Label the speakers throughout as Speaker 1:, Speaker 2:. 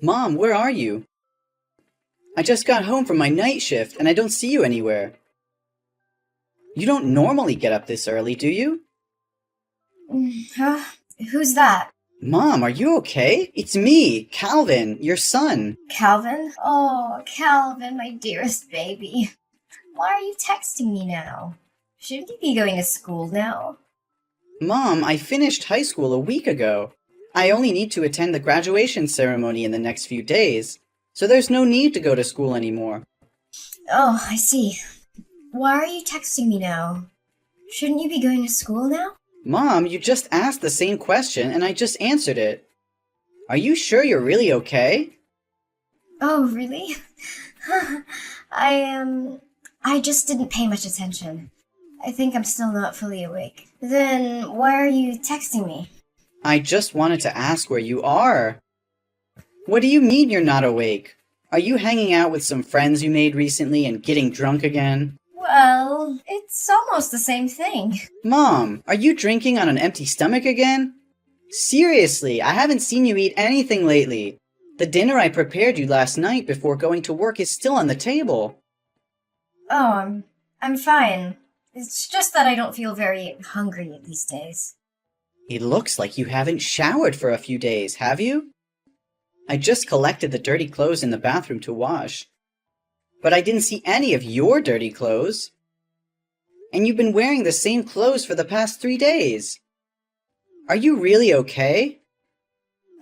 Speaker 1: Mom, where are you? I just got home from my night shift and I don't see you anywhere. You don't normally get up this early, do you?
Speaker 2: Huh? Who's that?
Speaker 1: Mom, are you okay? It's me, Calvin, your son.
Speaker 2: Calvin? Oh, Calvin, my dearest baby. Why are you texting me now? Shouldn't you be going to school now?
Speaker 1: Mom, I finished high school a week ago. I only need to attend the graduation ceremony in the next few days, so there's no need to go to school anymore.
Speaker 2: Oh, I see. Why are you texting me now? Shouldn't you be going to school now?
Speaker 1: Mom, you just asked the same question and I just answered it. Are you sure you're really okay?
Speaker 2: Oh, really? I just didn't pay much attention. I think I'm still not fully awake. Then why are you texting me?
Speaker 1: I just wanted to ask where you are. What do you mean you're not awake? Are you hanging out with some friends you made recently and getting drunk again?
Speaker 2: Well, it's almost the same thing.
Speaker 1: Mom, are you drinking on an empty stomach again? Seriously, I haven't seen you eat anything lately. The dinner I prepared you last night before going to work is still on the table.
Speaker 2: Oh, I'm fine. It's just that I don't feel very hungry these days.
Speaker 1: It looks like you haven't showered for a few days, have you? I just collected the dirty clothes in the bathroom to wash. But I didn't see any of your dirty clothes. And you've been wearing the same clothes for the past 3 days. Are you really okay?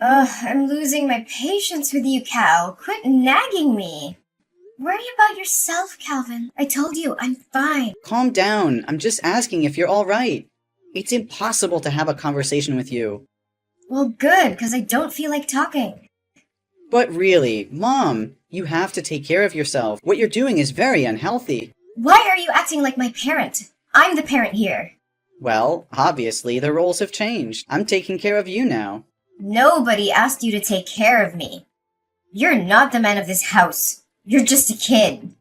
Speaker 2: I'm losing my patience with you, Cal. Quit nagging me. Worry about yourself, Calvin. I told you, I'm fine.
Speaker 1: Calm down. I'm just asking if you're all right. It's impossible to have a conversation with you.
Speaker 2: Well, good, because I don't feel like talking.
Speaker 1: But really, Mom, you have to take care of yourself. What you're doing is very unhealthy.
Speaker 2: Why are you acting like my parent? I'm the parent here.
Speaker 1: Well, obviously, the roles have changed. I'm taking care of you now.
Speaker 2: Nobody asked you to take care of me. You're not the man of this house. You're just a kid.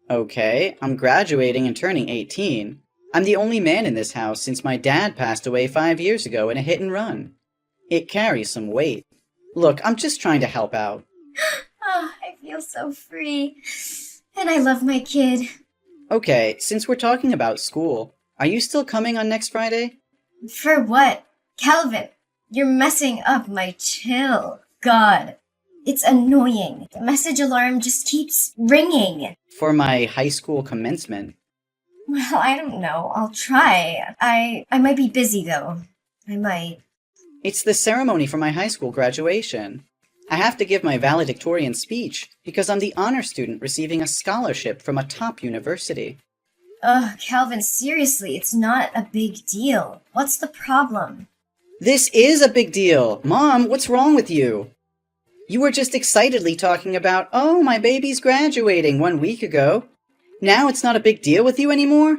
Speaker 1: Okay, I'm graduating and turning 18. I'm the only man in this house since my dad passed away 5 years ago in a hit and run. It carries some weight. Look, I'm just trying to help out.
Speaker 2: Oh, I feel so free. And I love my kid.
Speaker 1: Okay, since we're talking about school, are you still coming on next Friday?
Speaker 2: For what? Calvin, you're messing up my chill. God, it's annoying. The message alarm just keeps ringing.
Speaker 1: For my high school commencement.
Speaker 2: Well, I don't know. I'll try. I might be busy, though. I might.
Speaker 1: It's the ceremony for my high school graduation. I have to give my valedictorian speech because I'm the honor student receiving a scholarship from a top university.
Speaker 2: Ugh, Calvin, seriously, it's not a big deal. What's the problem?
Speaker 1: This is a big deal! Mom, what's wrong with you? You were just excitedly talking about, oh, my baby's graduating 1 week ago. Now it's not a big deal with you anymore?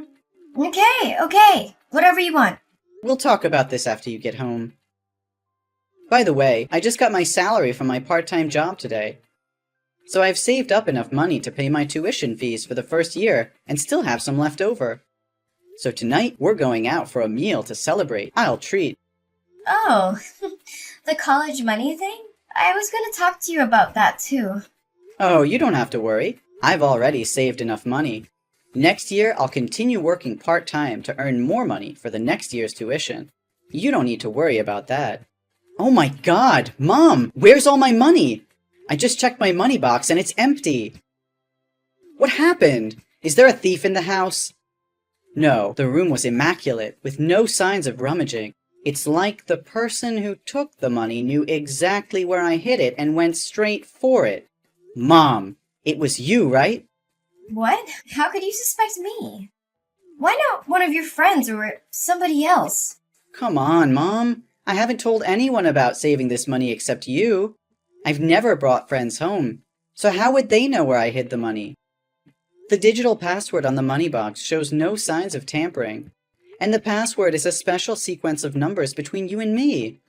Speaker 2: Okay. Whatever you want.
Speaker 1: We'll talk about this after you get home. By the way, I just got my salary from my part-time job today. So I've saved up enough money to pay my tuition fees for the first year and still have some left over. So tonight, we're going out for a meal to celebrate. I'll treat.
Speaker 2: Oh, the college money thing? I was going to talk to you about that, too.
Speaker 1: Oh, you don't have to worry. I've already saved enough money. Next year, I'll continue working part-time to earn more money for the next year's tuition. You don't need to worry about that. Oh my God, Mom, where's all my money? I just checked my money box and it's empty. What happened? Is there a thief in the house? No, the room was immaculate, with no signs of rummaging. It's like the person who took the money knew exactly where I hid it and went straight for it. Mom, it was you, right?
Speaker 2: What? How could you suspect me? Why not one of your friends or somebody else?
Speaker 1: Come on, Mom. I haven't told anyone about saving this money except you. I've never brought friends home, so how would they know where I hid the money? The digital password on the money box shows no signs of tampering, and the password is a special sequence of numbers between you and me.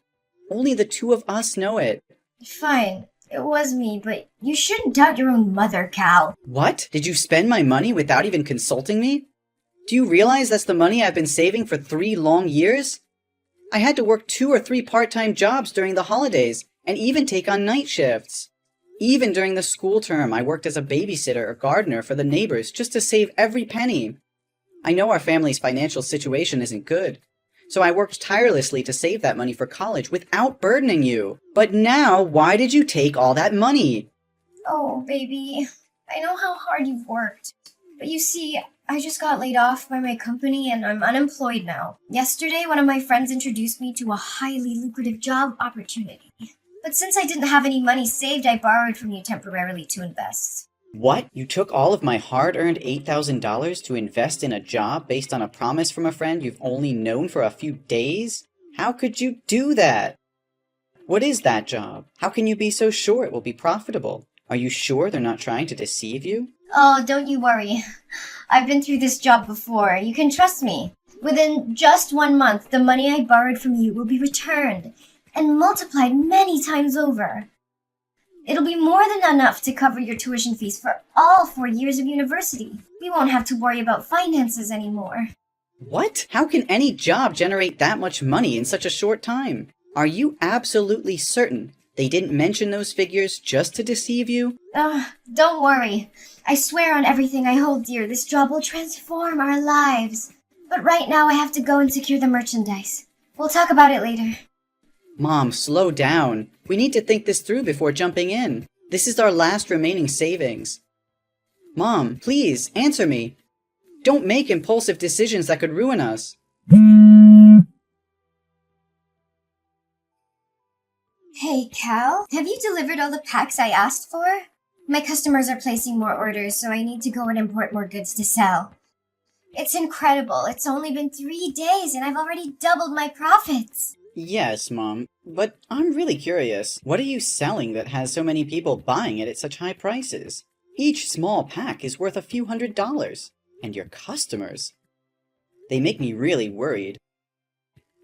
Speaker 1: Only the two of us know it.
Speaker 2: Fine, it was me, but you shouldn't doubt your own mother, Cal.
Speaker 1: What? Did you spend my money without even consulting me? Do you realize that's the money I've been saving for 3 long years? I had to work 2 or 3 part-time jobs during the holidays, and even take on night shifts. Even during the school term, I worked as a babysitter or gardener for the neighbors just to save every penny. I know our family's financial situation isn't good, so I worked tirelessly to save that money for college without burdening you. But now, why did you take all that money?
Speaker 2: Oh, baby, I know how hard you've worked. But you see, I just got laid off by my company and I'm unemployed now. Yesterday, one of my friends introduced me to a highly lucrative job opportunity. But since I didn't have any money saved, I borrowed from you temporarily to invest.
Speaker 1: What? You took all of my hard-earned $8,000 to invest in a job based on a promise from a friend you've only known for a few days? How could you do that? What is that job? How can you be so sure it will be profitable? Are you sure they're not trying to deceive you?
Speaker 2: Oh, don't you worry. I've been through this job before. You can trust me. Within just 1 month, the money I borrowed from you will be returned and multiplied many times over. It'll be more than enough to cover your tuition fees for all 4 years of university. We won't have to worry about finances anymore.
Speaker 1: What? How can any job generate that much money in such a short time? Are you absolutely certain they didn't mention those figures just to deceive you?
Speaker 2: Don't worry. I swear on everything I hold dear, this job will transform our lives. But right now I have to go and secure the merchandise. We'll talk about it later.
Speaker 1: Mom, slow down. We need to think this through before jumping in. This is our last remaining savings. Mom, please, answer me. Don't make impulsive decisions that could ruin us.
Speaker 2: Hey, Cal, have you delivered all the packs I asked for? My customers are placing more orders, so I need to go and import more goods to sell. It's incredible. It's only been 3 days and I've already doubled my profits.
Speaker 1: Yes, Mom, but I'm really curious. What are you selling that has so many people buying it at such high prices? Each small pack is worth a few $100s. And your customers, they make me really worried.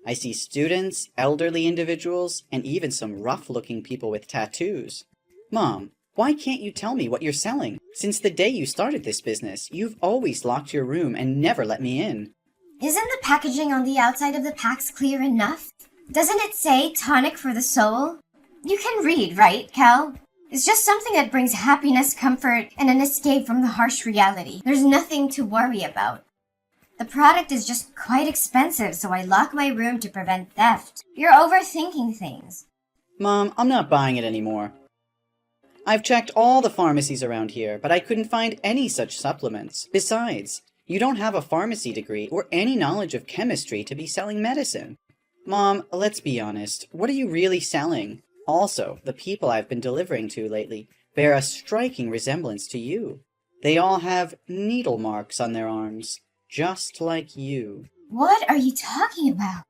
Speaker 1: I see students, elderly individuals, and even some rough-looking people with tattoos. Mom, why can't you tell me what you're selling? Since the day you started this business, you've always locked your room and never let me in.
Speaker 2: Isn't the packaging on the outside of the packs clear enough? Doesn't it say tonic for the soul? You can read, right, Cal? It's just something that brings happiness, comfort, and an escape from the harsh reality. There's nothing to worry about. The product is just quite expensive, so I lock my room to prevent theft. You're overthinking things.
Speaker 1: Mom, I'm not buying it anymore. I've checked all the pharmacies around here, but I couldn't find any such supplements. Besides, you don't have a pharmacy degree or any knowledge of chemistry to be selling medicine. Mom, let's be honest. What are you really selling? Also, the people I've been delivering to lately bear a striking resemblance to you. They all have needle marks on their arms, just like you.
Speaker 2: What are you talking about?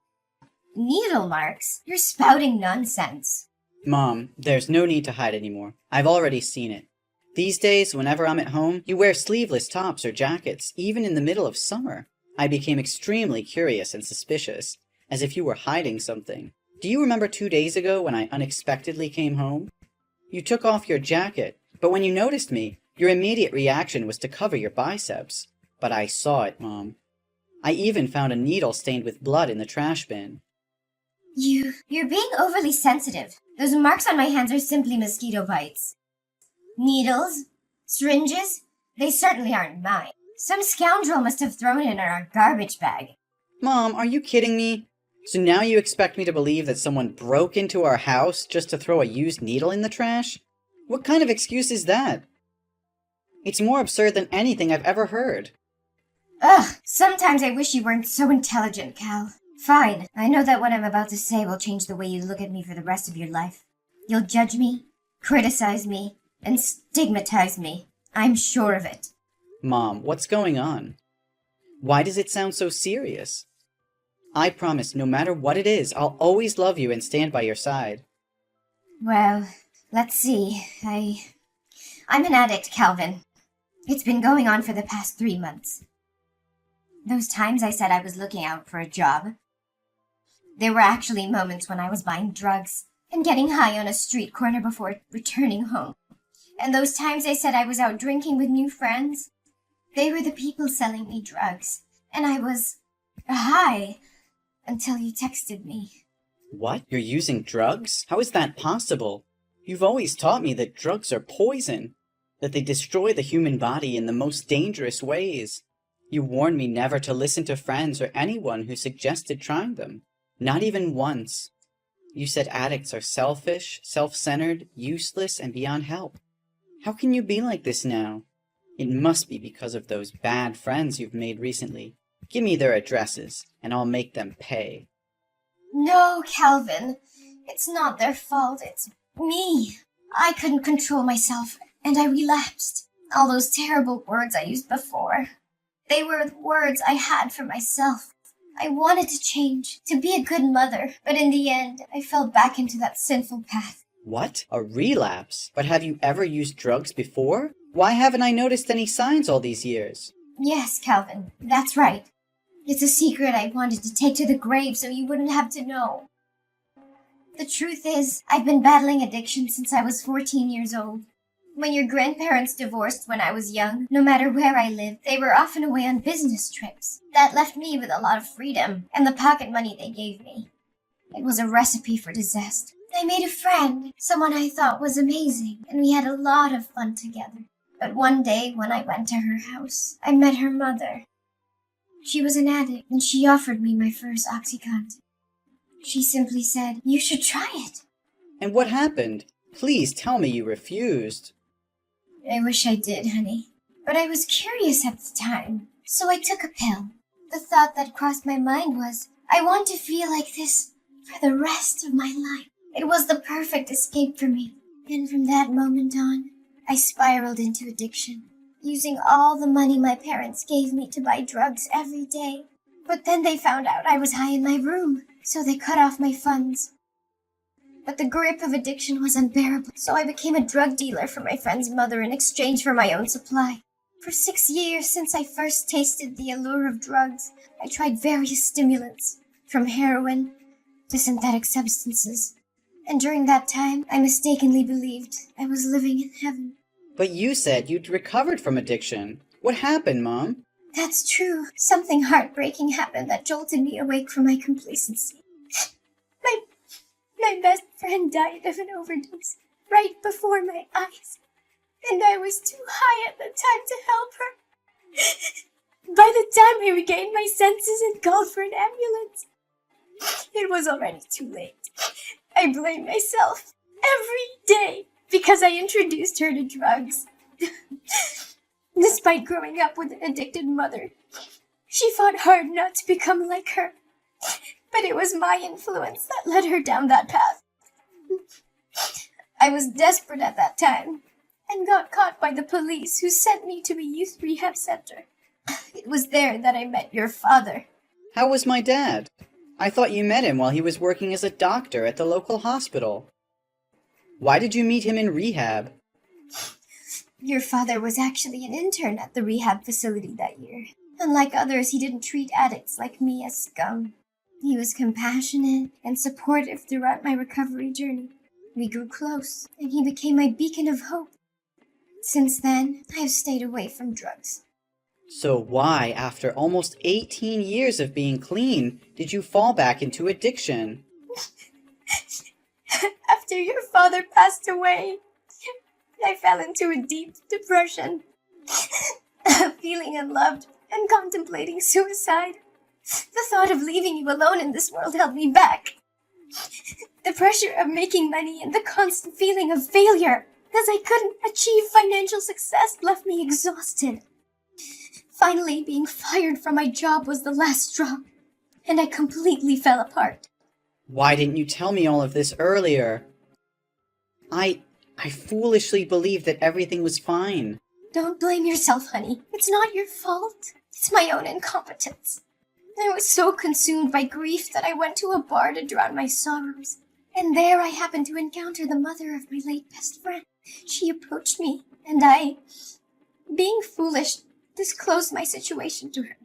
Speaker 2: Needle marks? You're spouting nonsense.
Speaker 1: Mom, there's no need to hide anymore. I've already seen it. These days, whenever I'm at home, you wear sleeveless tops or jackets, even in the middle of summer. I became extremely curious and suspicious, as if you were hiding something. Do you remember 2 days ago when I unexpectedly came home? You took off your jacket, but when you noticed me, your immediate reaction was to cover your biceps. But I saw it, Mom. I even found a needle stained with blood in the trash bin.
Speaker 2: You're being overly sensitive. Those marks on my hands are simply mosquito bites. Needles? Syringes? They certainly aren't mine. Some scoundrel must have thrown it in our garbage bag.
Speaker 1: Mom, are you kidding me? So now you expect me to believe that someone broke into our house just to throw a used needle in the trash? What kind of excuse is that? It's more absurd than anything I've ever heard.
Speaker 2: Ugh, sometimes I wish you weren't so intelligent, Cal. Fine, I know that what I'm about to say will change the way you look at me for the rest of your life. You'll judge me, criticize me, and stigmatize me. I'm sure of it.
Speaker 1: Mom, what's going on? Why does it sound so serious? I promise, no matter what it is, I'll always love you and stand by your side.
Speaker 2: Well, let's see. I'm an addict, Calvin. It's been going on for the past 3 months. Those times I said I was looking out for a job, there were actually moments when I was buying drugs and getting high on a street corner before returning home. And those times I said I was out drinking with new friends, they were the people selling me drugs. And I was high until you texted me.
Speaker 1: What? You're using drugs? How is that possible? You've always taught me that drugs are poison, that they destroy the human body in the most dangerous ways. You warned me never to listen to friends or anyone who suggested trying them. Not even once. You said addicts are selfish, self-centered, useless, and beyond help. How can you be like this now? It must be because of those bad friends you've made recently. Give me their addresses, and I'll make them pay.
Speaker 2: No, Calvin. It's not their fault. It's me. I couldn't control myself, and I relapsed. All those terrible words I used before. They were the words I had for myself. I wanted to change, to be a good mother, but in the end, I fell back into that sinful path.
Speaker 1: What? A relapse? But have you ever used drugs before? Why haven't I noticed any signs all these years?
Speaker 2: Yes, Calvin, that's right. It's a secret I wanted to take to the grave so you wouldn't have to know. The truth is, I've been battling addiction since I was 14 years old. When your grandparents divorced when I was young, no matter where I lived, they were often away on business trips. That left me with a lot of freedom and the pocket money they gave me. It was a recipe for disaster. I made a friend, someone I thought was amazing, and we had a lot of fun together. But one day, when I went to her house, I met her mother. She was an addict, and she offered me my first OxyContin. She simply said, "You should try it."
Speaker 1: And what happened? Please tell me you refused.
Speaker 2: I wish I did, honey. But I was curious at the time, so I took a pill. The thought that crossed my mind was, I want to feel like this for the rest of my life. It was the perfect escape for me. And from that moment on, I spiraled into addiction, using all the money my parents gave me to buy drugs every day. But then they found out I was high in my room, so they cut off my funds. But the grip of addiction was unbearable, so I became a drug dealer for my friend's mother in exchange for my own supply. For 6 years since I first tasted the allure of drugs, I tried various stimulants, from heroin to synthetic substances. And during that time, I mistakenly believed I was living in heaven.
Speaker 1: But you said you'd recovered from addiction. What happened, Mom?
Speaker 2: That's true. Something heartbreaking happened that jolted me awake from my complacency. My best friend died of an overdose right before my eyes, and I was too high at the time to help her. By the time I regained my senses and called for an ambulance, it was already too late. I blame myself every day because I introduced her to drugs. Despite growing up with an addicted mother, she fought hard not to become like her. But it was my influence that led her down that path. I was desperate at that time and got caught by the police, who sent me to a youth rehab center. It was there that I met your father.
Speaker 1: How was my dad? I thought you met him while he was working as a doctor at the local hospital. Why did you meet him in rehab?
Speaker 2: Your father was actually an intern at the rehab facility that year. Unlike others, he didn't treat addicts like me as scum. He was compassionate and supportive throughout my recovery journey. We grew close, and he became my beacon of hope. Since then, I have stayed away from drugs.
Speaker 1: So why, after almost 18 years of being clean, did you fall back into addiction?
Speaker 2: After your father passed away, I fell into a deep depression, feeling unloved and contemplating suicide. The thought of leaving you alone in this world held me back. The pressure of making money and the constant feeling of failure, as I couldn't achieve financial success, left me exhausted. Finally, being fired from my job was the last straw, and I completely fell apart.
Speaker 1: Why didn't you tell me all of this earlier? I foolishly believed that everything was fine.
Speaker 2: Don't blame yourself, honey. It's not your fault. It's my own incompetence. I was so consumed by grief that I went to a bar to drown my sorrows. And there I happened to encounter the mother of my late best friend. She approached me, and I, being foolish, disclosed my situation to her.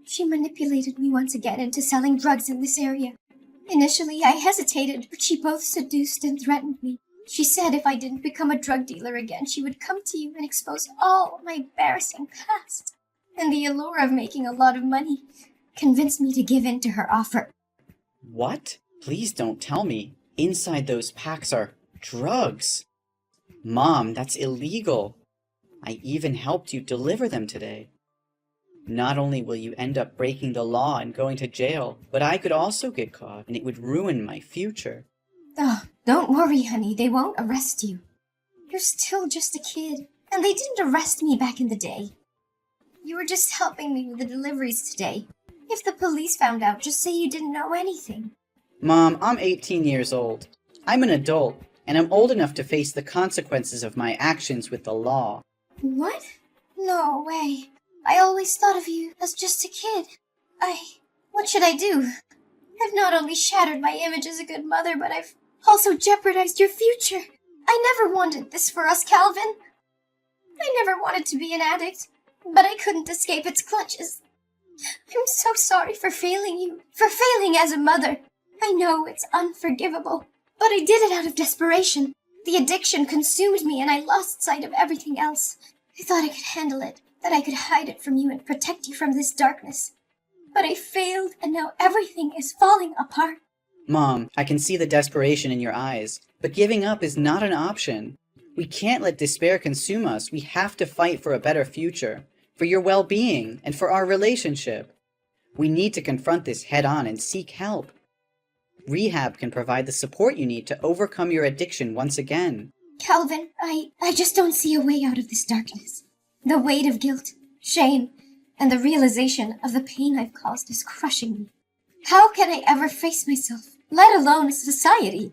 Speaker 2: She manipulated me once again into selling drugs in this area. Initially, I hesitated, but she both seduced and threatened me. She said if I didn't become a drug dealer again, she would come to you and expose all my embarrassing past. And the allure of making a lot of money convinced me to give in to her offer.
Speaker 1: What? Please don't tell me. Inside those packs are drugs. Mom, that's illegal. I even helped you deliver them today. Not only will you end up breaking the law and going to jail, but I could also get caught, and it would ruin my future.
Speaker 2: Oh, don't worry, honey. They won't arrest you. You're still just a kid, and they didn't arrest me back in the day. You were just helping me with the deliveries today. If the police found out, just say you didn't know anything.
Speaker 1: Mom, I'm 18 years old. I'm an adult, and I'm old enough to face the consequences of my actions with the law.
Speaker 2: What? No way. I always thought of you as just a kid. What should I do? I've not only shattered my image as a good mother, but I've also jeopardized your future. I never wanted this for us, Calvin. I never wanted to be an addict, but I couldn't escape its clutches. I'm so sorry for failing you, for failing as a mother. I know it's unforgivable, but I did it out of desperation. The addiction consumed me and I lost sight of everything else. I thought I could handle it, that I could hide it from you and protect you from this darkness. But I failed, and now everything is falling apart.
Speaker 1: Mom, I can see the desperation in your eyes, but giving up is not an option. We can't let despair consume us. We have to fight for a better future, for your well-being, and for our relationship. We need to confront this head-on and seek help. Rehab can provide the support you need to overcome your addiction once again.
Speaker 2: Calvin, I just don't see a way out of this darkness. The weight of guilt, shame, and the realization of the pain I've caused is crushing me. How can I ever face myself, let alone society?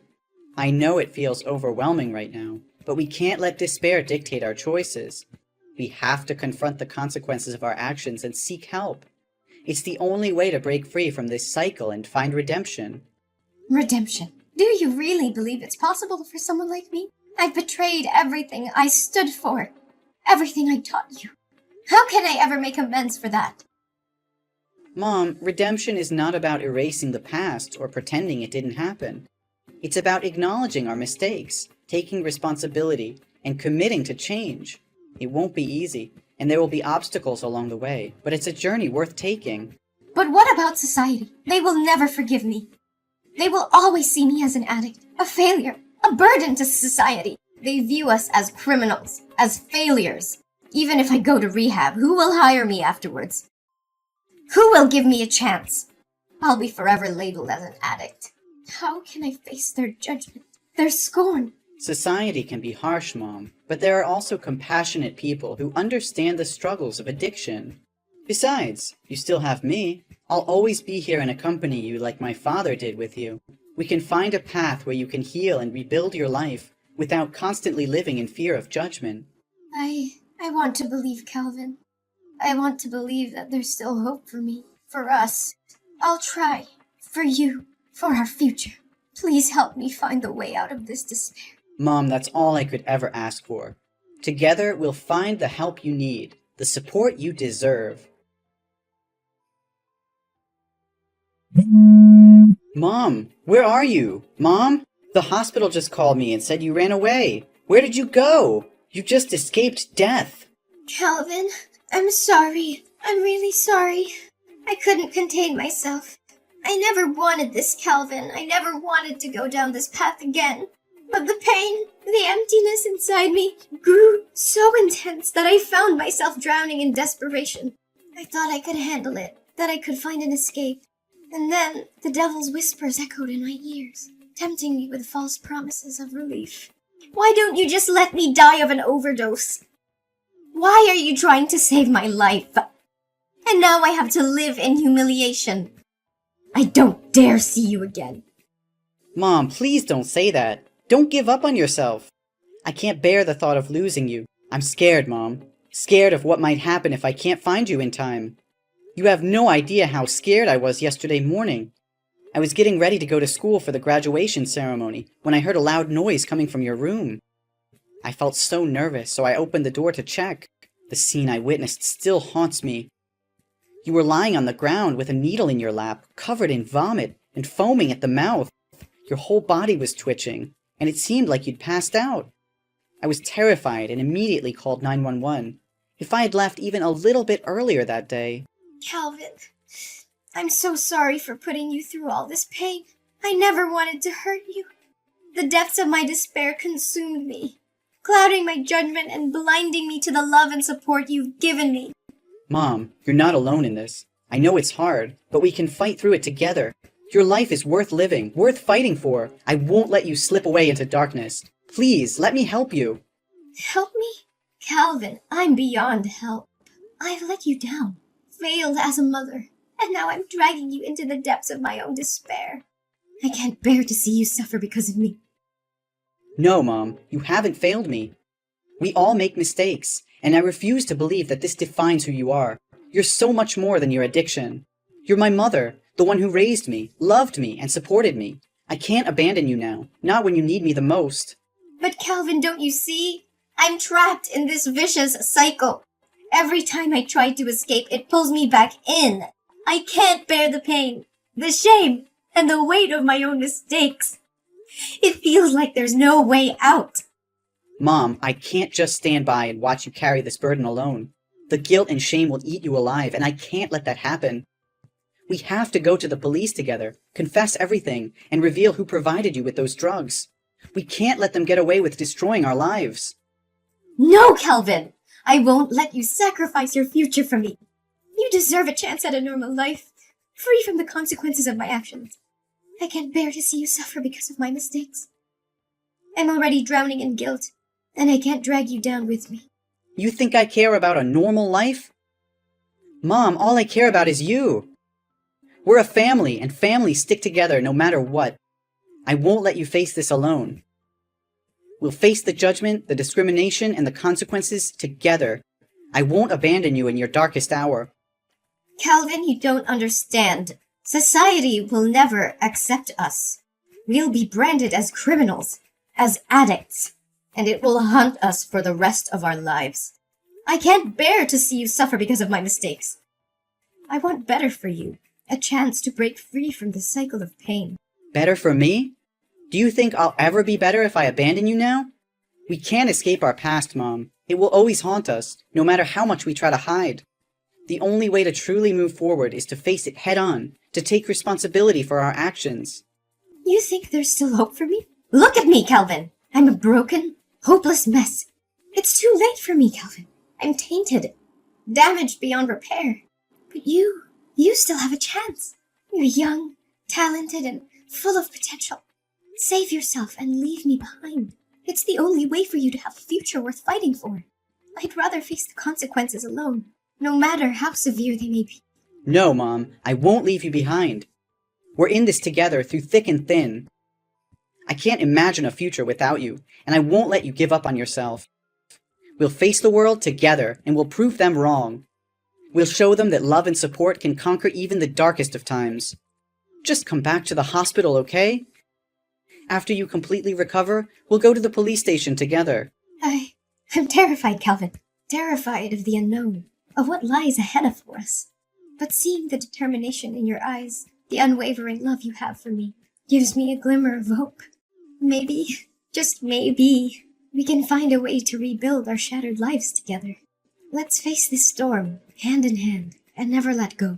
Speaker 1: I know it feels overwhelming right now, but we can't let despair dictate our choices. We have to confront the consequences of our actions and seek help. It's the only way to break free from this cycle and find redemption.
Speaker 2: Redemption? Do you really believe it's possible for someone like me? I've betrayed everything I stood for, everything I taught you. How can I ever make amends for that?
Speaker 1: Mom, redemption is not about erasing the past or pretending it didn't happen. It's about acknowledging our mistakes, taking responsibility, and committing to change. It won't be easy, and there will be obstacles along the way, but it's a journey worth taking.
Speaker 2: But what about society? They will never forgive me. They will always see me as an addict, a failure, a burden to society. They view us as criminals, as failures. Even if I go to rehab, who will hire me afterwards? Who will give me a chance? I'll be forever labeled as an addict. How can I face their judgment, their scorn?
Speaker 1: Society can be harsh, Mom, but there are also compassionate people who understand the struggles of addiction. Besides, you still have me. I'll always be here and accompany you like my father did with you. We can find a path where you can heal and rebuild your life without constantly living in fear of judgment.
Speaker 2: I want to believe, Calvin. I want to believe that there's still hope for me, for us. I'll try. For you. For our future. Please help me find the way out of this despair.
Speaker 1: Mom, that's all I could ever ask for. Together, we'll find the help you need, the support you deserve. Mom, where are you? Mom? The hospital just called me and said you ran away. Where did you go? You just escaped death.
Speaker 2: Calvin, I'm sorry. I'm really sorry. I couldn't contain myself. I never wanted this, Calvin. I never wanted to go down this path again. But the pain, the emptiness inside me grew so intense that I found myself drowning in desperation. I thought I could handle it, that I could find an escape. And then the devil's whispers echoed in my ears, tempting me with false promises of relief. Why don't you just let me die of an overdose? Why are you trying to save my life? And now I have to live in humiliation. I don't dare see you again.
Speaker 1: Mom, please don't say that. Don't give up on yourself. I can't bear the thought of losing you. I'm scared, Mom. Scared of what might happen if I can't find you in time. You have no idea how scared I was yesterday morning. I was getting ready to go to school for the graduation ceremony when I heard a loud noise coming from your room. I felt so nervous, so I opened the door to check. The scene I witnessed still haunts me. You were lying on the ground with a needle in your lap, covered in vomit and foaming at the mouth. Your whole body was twitching, and it seemed like you'd passed out. I was terrified and immediately called 911. If I had left even a little bit earlier that day...
Speaker 2: Calvin, I'm so sorry for putting you through all this pain. I never wanted to hurt you. The depths of my despair consumed me. clouding my judgment and blinding me to the love and support you've given me.
Speaker 1: Mom, you're not alone in this. I know it's hard, but we can fight through it together. Your life is worth living, worth fighting for. I won't let you slip away into darkness. Please, let me help you.
Speaker 2: Help me? Calvin, I'm beyond help. I've let you down, failed as a mother, and now I'm dragging you into the depths of my own despair. I can't bear to see you suffer because of me.
Speaker 1: No, Mom, you haven't failed me. We all make mistakes, and I refuse to believe that this defines who you are. You're so much more than your addiction. You're my mother, the one who raised me, loved me, and supported me. I can't abandon you now, not when you need me the most.
Speaker 2: But Calvin, don't you see? I'm trapped in this vicious cycle. Every time I try to escape, it pulls me back in. I can't bear the pain, the shame, and the weight of my own mistakes. It feels like there's no way out.
Speaker 1: Mom, I can't just stand by and watch you carry this burden alone. The guilt and shame will eat you alive, and I can't let that happen. We have to go to the police together, confess everything, and reveal who provided you with those drugs. We can't let them get away with destroying our lives.
Speaker 2: No, Calvin! I won't let you sacrifice your future for me. You deserve a chance at a normal life, free from the consequences of my actions. I can't bear to see you suffer because of my mistakes. I'm already drowning in guilt, and I can't drag you down with me.
Speaker 1: You think I care about a normal life? Mom, all I care about is you. We're a family, and families stick together no matter what. I won't let you face this alone. We'll face the judgment, the discrimination, and the consequences together. I won't abandon you in your darkest hour.
Speaker 2: Calvin, you don't understand. Society will never accept us. We'll be branded as criminals, as addicts, and it will haunt us for the rest of our lives. I can't bear to see you suffer because of my mistakes. I want better for you, a chance to break free from the cycle of pain.
Speaker 1: Better for me? Do you think I'll ever be better if I abandon you now? We can't escape our past, Mom. It will always haunt us, no matter how much we try to hide. The only way to truly move forward is to face it head on, to take responsibility for our actions.
Speaker 2: You think there's still hope for me? Look at me, Calvin! I'm a broken, hopeless mess. It's too late for me, Calvin. I'm tainted, damaged beyond repair. But you still have a chance. You're young, talented, and full of potential. Save yourself and leave me behind. It's the only way for you to have a future worth fighting for. I'd rather face the consequences alone, no matter how severe they may be.
Speaker 1: No, Mom, I won't leave you behind. We're in this together through thick and thin. I can't imagine a future without you, and I won't let you give up on yourself. We'll face the world together, and we'll prove them wrong. We'll show them that love and support can conquer even the darkest of times. Just come back to the hospital, okay? After you completely recover, we'll go to the police station together.
Speaker 2: I'm terrified, Calvin. Terrified of the unknown, of what lies ahead of us. But seeing the determination in your eyes, the unwavering love you have for me, gives me a glimmer of hope. Maybe, just maybe, we can find a way to rebuild our shattered lives together. Let's face this storm, hand in hand, and never let go.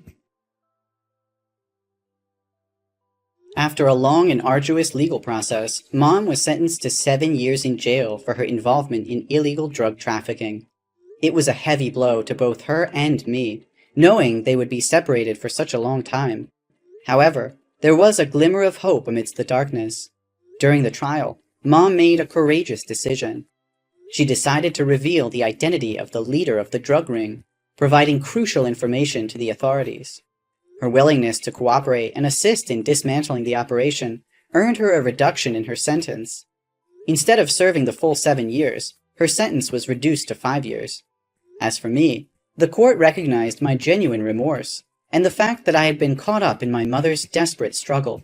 Speaker 1: After a long and arduous legal process, Mom was sentenced to 7 years in jail for her involvement in illegal drug trafficking. It was a heavy blow to both her and me, knowing they would be separated for such a long time. However, there was a glimmer of hope amidst the darkness. During the trial, Mom made a courageous decision. She decided to reveal the identity of the leader of the drug ring, providing crucial information to the authorities. Her willingness to cooperate and assist in dismantling the operation earned her a reduction in her sentence. Instead of serving the full 7 years, her sentence was reduced to 5 years. As for me, the court recognized my genuine remorse, and the fact that I had been caught up in my mother's desperate struggle.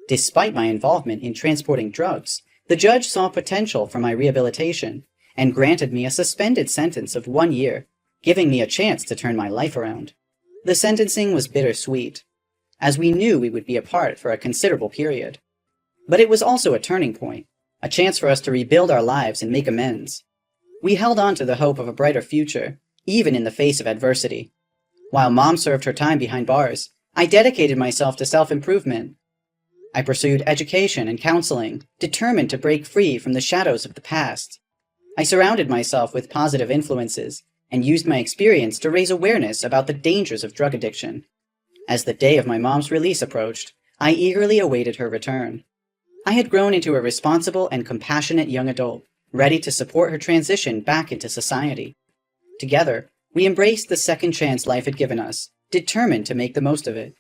Speaker 1: Despite my involvement in transporting drugs, the judge saw potential for my rehabilitation, and granted me a suspended sentence of 1 year, giving me a chance to turn my life around. The sentencing was bittersweet, as we knew we would be apart for a considerable period. But it was also a turning point, a chance for us to rebuild our lives and make amends. We held on to the hope of a brighter future, even in the face of adversity. While Mom served her time behind bars, I dedicated myself to self-improvement. I pursued education and counseling, determined to break free from the shadows of the past. I surrounded myself with positive influences and used my experience to raise awareness about the dangers of drug addiction. As the day of my mom's release approached, I eagerly awaited her return. I had grown into a responsible and compassionate young adult, ready to support her transition back into society. Together, we embraced the second chance life had given us, determined to make the most of it.